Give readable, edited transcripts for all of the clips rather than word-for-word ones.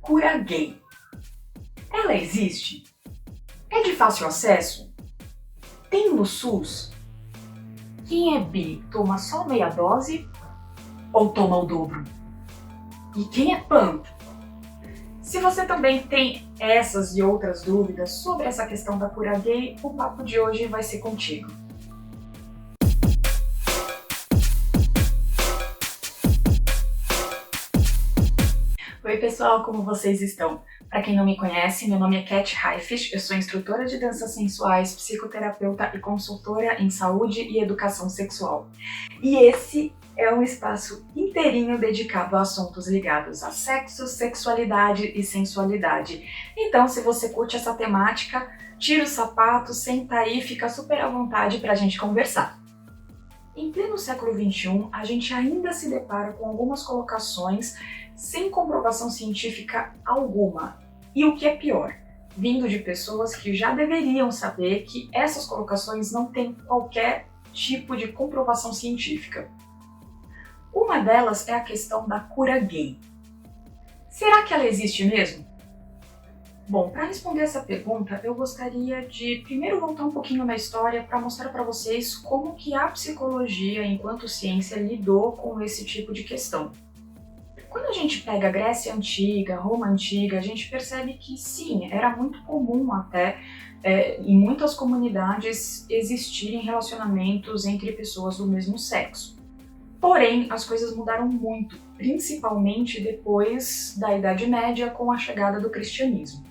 cura gay. Ela existe? É de fácil acesso? Tem no SUS? Quem é bi toma só meia dose ou toma o dobro? E quem é pan? Se você também tem essas e outras dúvidas sobre essa questão da cura gay, o papo de hoje vai ser contigo. Oi pessoal, como vocês estão? Para quem não me conhece, meu nome é Cat Haifisch, eu sou instrutora de danças sensuais, psicoterapeuta e consultora em saúde e educação sexual. E esse é um espaço inteirinho dedicado a assuntos ligados a sexo, sexualidade e sensualidade. Então, se você curte essa temática, tira o sapato, senta aí e fica super à vontade para a gente conversar. Em pleno século XXI, a gente ainda se depara com algumas colocações sem comprovação científica alguma. E o que é pior, vindo de pessoas que já deveriam saber que essas colocações não têm qualquer tipo de comprovação científica. Uma delas é a questão da cura gay. Será que ela existe mesmo? Bom, para responder essa pergunta, eu gostaria de primeiro voltar um pouquinho na história para mostrar para vocês como que a psicologia, enquanto ciência, lidou com esse tipo de questão. Quando a gente pega a Grécia Antiga, Roma Antiga, a gente percebe que sim, era muito comum até em muitas comunidades existirem relacionamentos entre pessoas do mesmo sexo. Porém, as coisas mudaram muito, principalmente depois da Idade Média com a chegada do cristianismo.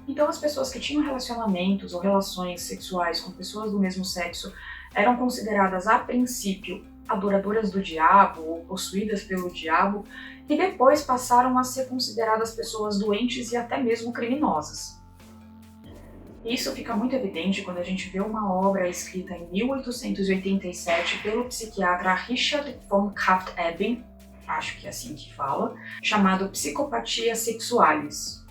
Então as pessoas que tinham relacionamentos ou relações sexuais com pessoas do mesmo sexo eram consideradas a princípio adoradoras do diabo ou possuídas pelo diabo e depois passaram a ser consideradas pessoas doentes e até mesmo criminosas. Isso fica muito evidente quando a gente vê uma obra escrita em 1887 pelo psiquiatra Richard von Krafft-Ebing, acho que é assim que fala, chamado Psychopathia Sexualis.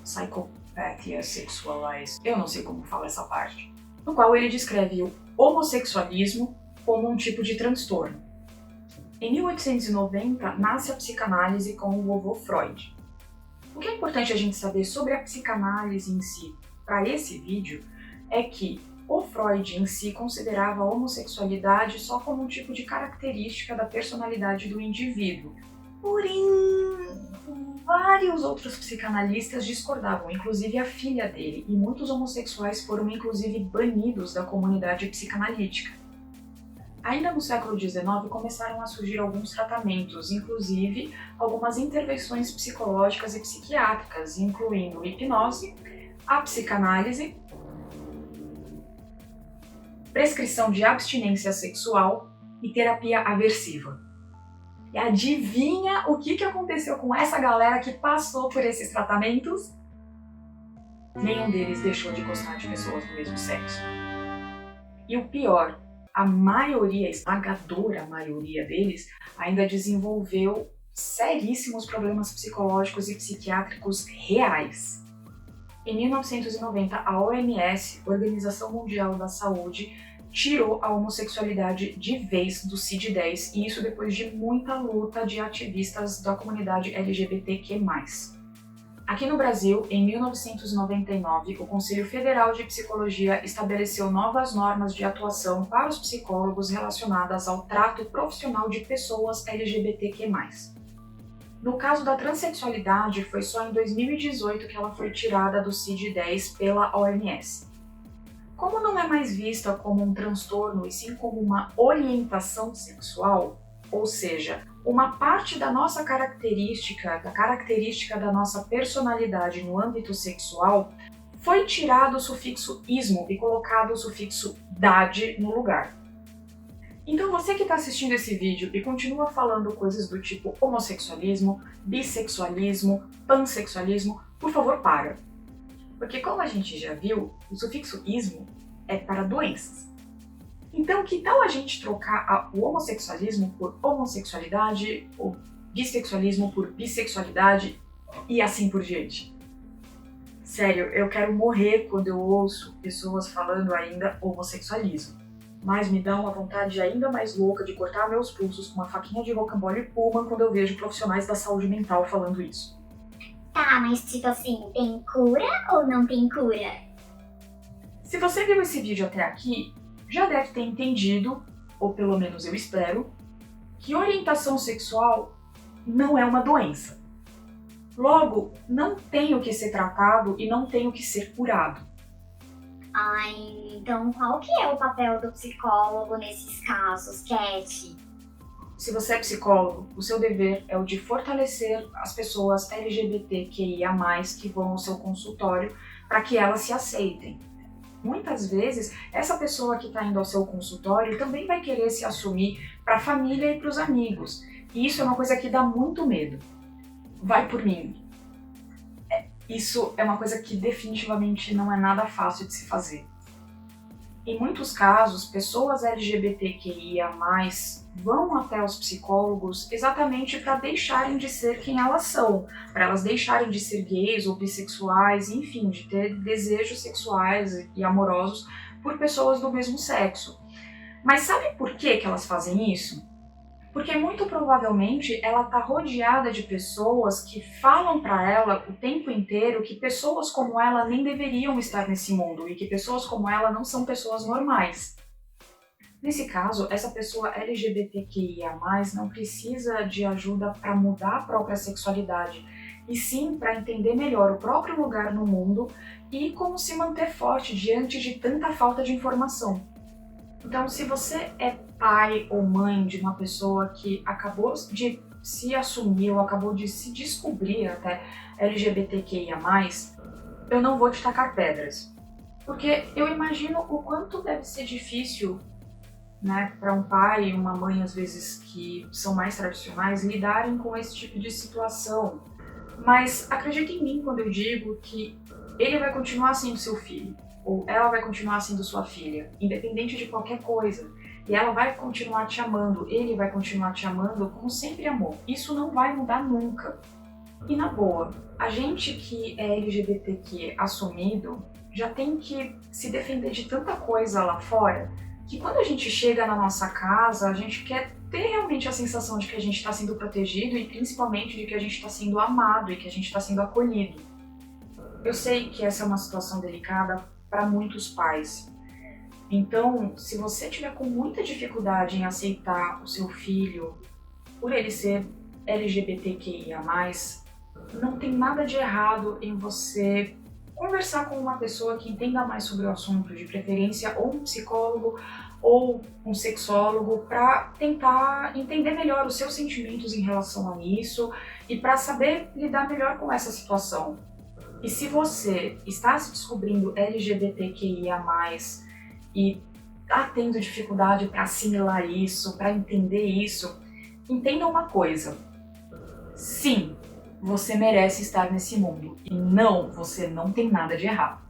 Psychopathia Sexualis, eu não sei como fala essa parte, no qual ele descreve o homossexualismo como um tipo de transtorno. Em 1890, nasce a psicanálise com o vovô Freud. O que é importante a gente saber sobre a psicanálise em si, para esse vídeo, é que o Freud em si considerava a homossexualidade só como um tipo de característica da personalidade do indivíduo. Porém, vários outros psicanalistas discordavam, inclusive a filha dele, e muitos homossexuais foram inclusive banidos da comunidade psicanalítica. Ainda no século XIX começaram a surgir alguns tratamentos, inclusive algumas intervenções psicológicas e psiquiátricas, incluindo hipnose, a psicanálise, prescrição de abstinência sexual e terapia aversiva. E adivinha o que aconteceu com essa galera que passou por esses tratamentos? Nenhum deles deixou de gostar de pessoas do mesmo sexo. E o pior, a maioria, a esmagadora maioria deles, ainda desenvolveu seríssimos problemas psicológicos e psiquiátricos reais. Em 1990, a OMS, Organização Mundial da Saúde, tirou a homossexualidade de vez do CID-10, e isso depois de muita luta de ativistas da comunidade LGBTQ+. Aqui no Brasil, em 1999, o Conselho Federal de Psicologia estabeleceu novas normas de atuação para os psicólogos relacionadas ao trato profissional de pessoas LGBTQ+. No caso da transexualidade, foi só em 2018 que ela foi tirada do CID-10 pela OMS. Como não é mais vista como um transtorno e sim como uma orientação sexual, ou seja, uma parte da nossa característica, da nossa personalidade no âmbito sexual, foi tirado o sufixo ismo e colocado o sufixo dade no lugar. Então você que está assistindo esse vídeo e continua falando coisas do tipo homossexualismo, bissexualismo, pansexualismo, por favor para. Porque como a gente já viu, o sufixo ismo é para doenças. Então que tal a gente trocar o homossexualismo por homossexualidade, o bissexualismo por bissexualidade e assim por diante? Sério, eu quero morrer quando eu ouço pessoas falando ainda homossexualismo. Mas me dá uma vontade ainda mais louca de cortar meus pulsos com uma faquinha de rocambole Pullman quando eu vejo profissionais da saúde mental falando isso. Tá, mas tipo assim, tem cura ou não tem cura? Se você viu esse vídeo até aqui, já deve ter entendido, ou pelo menos eu espero, que orientação sexual não é uma doença. Logo, não tem o que ser tratado e não tem o que ser curado. Ai, então qual que é o papel do psicólogo nesses casos, Cat? Se você é psicólogo, o seu dever é o de fortalecer as pessoas LGBTQIA+, que vão ao seu consultório para que elas se aceitem. Muitas vezes, essa pessoa que está indo ao seu consultório também vai querer se assumir para a família e para os amigos. E isso é uma coisa que dá muito medo. Vai por mim. Isso é uma coisa que definitivamente não é nada fácil de se fazer. Em muitos casos, pessoas LGBTQIA+, vão até os psicólogos exatamente para deixarem de ser quem elas são, para elas deixarem de ser gays ou bissexuais, enfim, de ter desejos sexuais e amorosos por pessoas do mesmo sexo. Mas sabe por que elas fazem isso? Porque muito provavelmente ela está rodeada de pessoas que falam para ela o tempo inteiro que pessoas como ela nem deveriam estar nesse mundo e que pessoas como ela não são pessoas normais. Nesse caso, essa pessoa LGBTQIA+, não precisa de ajuda para mudar a própria sexualidade, e sim para entender melhor o próprio lugar no mundo e como se manter forte diante de tanta falta de informação. Então, se você é pai ou mãe de uma pessoa que acabou de se assumir ou acabou de se descobrir até LGBTQIA+, eu não vou te tacar pedras. Porque eu imagino o quanto deve ser difícil, né, para um pai e uma mãe, às vezes, que são mais tradicionais, lidarem com esse tipo de situação. Mas acredita em mim quando eu digo que ele vai continuar sendo seu filho, ou ela vai continuar sendo sua filha, independente de qualquer coisa. E ela vai continuar te amando, ele vai continuar te amando como sempre amou. Isso não vai mudar nunca. E na boa, a gente que é LGBTQ assumido já tem que se defender de tanta coisa lá fora, que quando a gente chega na nossa casa, a gente quer ter realmente a sensação de que a gente está sendo protegido e principalmente de que a gente está sendo amado e que a gente está sendo acolhido. Eu sei que essa é uma situação delicada para muitos pais. Então, se você tiver com muita dificuldade em aceitar o seu filho por ele ser LGBTQIA+, não tem nada de errado em você conversar com uma pessoa que entenda mais sobre o assunto, de preferência ou um psicólogo ou um sexólogo, para tentar entender melhor os seus sentimentos em relação a isso e para saber lidar melhor com essa situação. E se você está se descobrindo LGBTQIA+, e está tendo dificuldade para assimilar isso, para entender isso, entenda uma coisa. Sim, você merece estar nesse mundo. E não, você não tem nada de errado.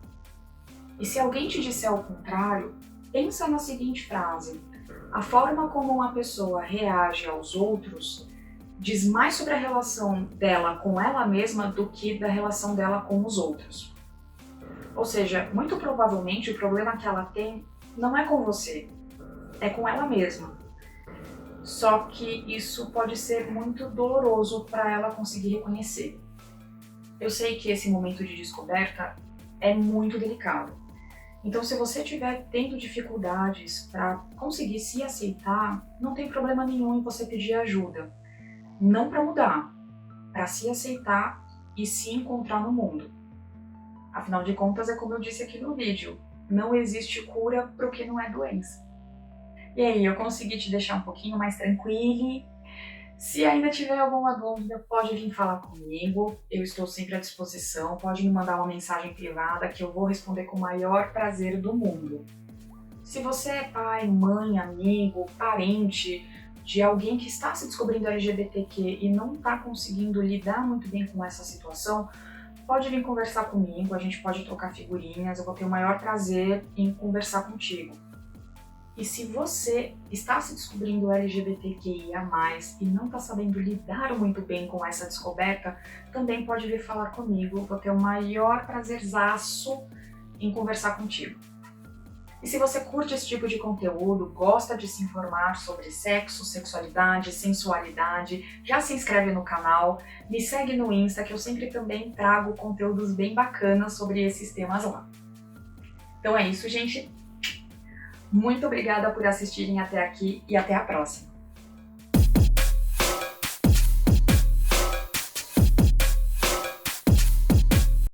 E se alguém te disser o contrário, pensa na seguinte frase: a forma como uma pessoa reage aos outros diz mais sobre a relação dela com ela mesma do que da relação dela com os outros. Ou seja, muito provavelmente o problema que ela tem não é com você, é com ela mesma. Só que isso pode ser muito doloroso para ela conseguir reconhecer. Eu sei que esse momento de descoberta é muito delicado. Então, se você estiver tendo dificuldades para conseguir se aceitar, não tem problema nenhum em você pedir ajuda. Não para mudar, para se aceitar e se encontrar no mundo. Afinal de contas, é como eu disse aqui no vídeo, não existe cura para o que não é doença. E aí, eu consegui te deixar um pouquinho mais tranquilo? Se ainda tiver alguma dúvida, pode vir falar comigo, eu estou sempre à disposição, pode me mandar uma mensagem privada que eu vou responder com o maior prazer do mundo. Se você é pai, mãe, amigo, parente de alguém que está se descobrindo LGBTQ e não está conseguindo lidar muito bem com essa situação, pode vir conversar comigo, a gente pode trocar figurinhas, eu vou ter o maior prazer em conversar contigo. E se você está se descobrindo LGBTQIA+, e não está sabendo lidar muito bem com essa descoberta, também pode vir falar comigo, vou ter o maior prazerzaço em conversar contigo. E se você curte esse tipo de conteúdo, gosta de se informar sobre sexo, sexualidade, sensualidade, já se inscreve no canal, me segue no Insta que eu sempre também trago conteúdos bem bacanas sobre esses temas lá. Então é isso, gente. Muito obrigada por assistirem até aqui e até a próxima!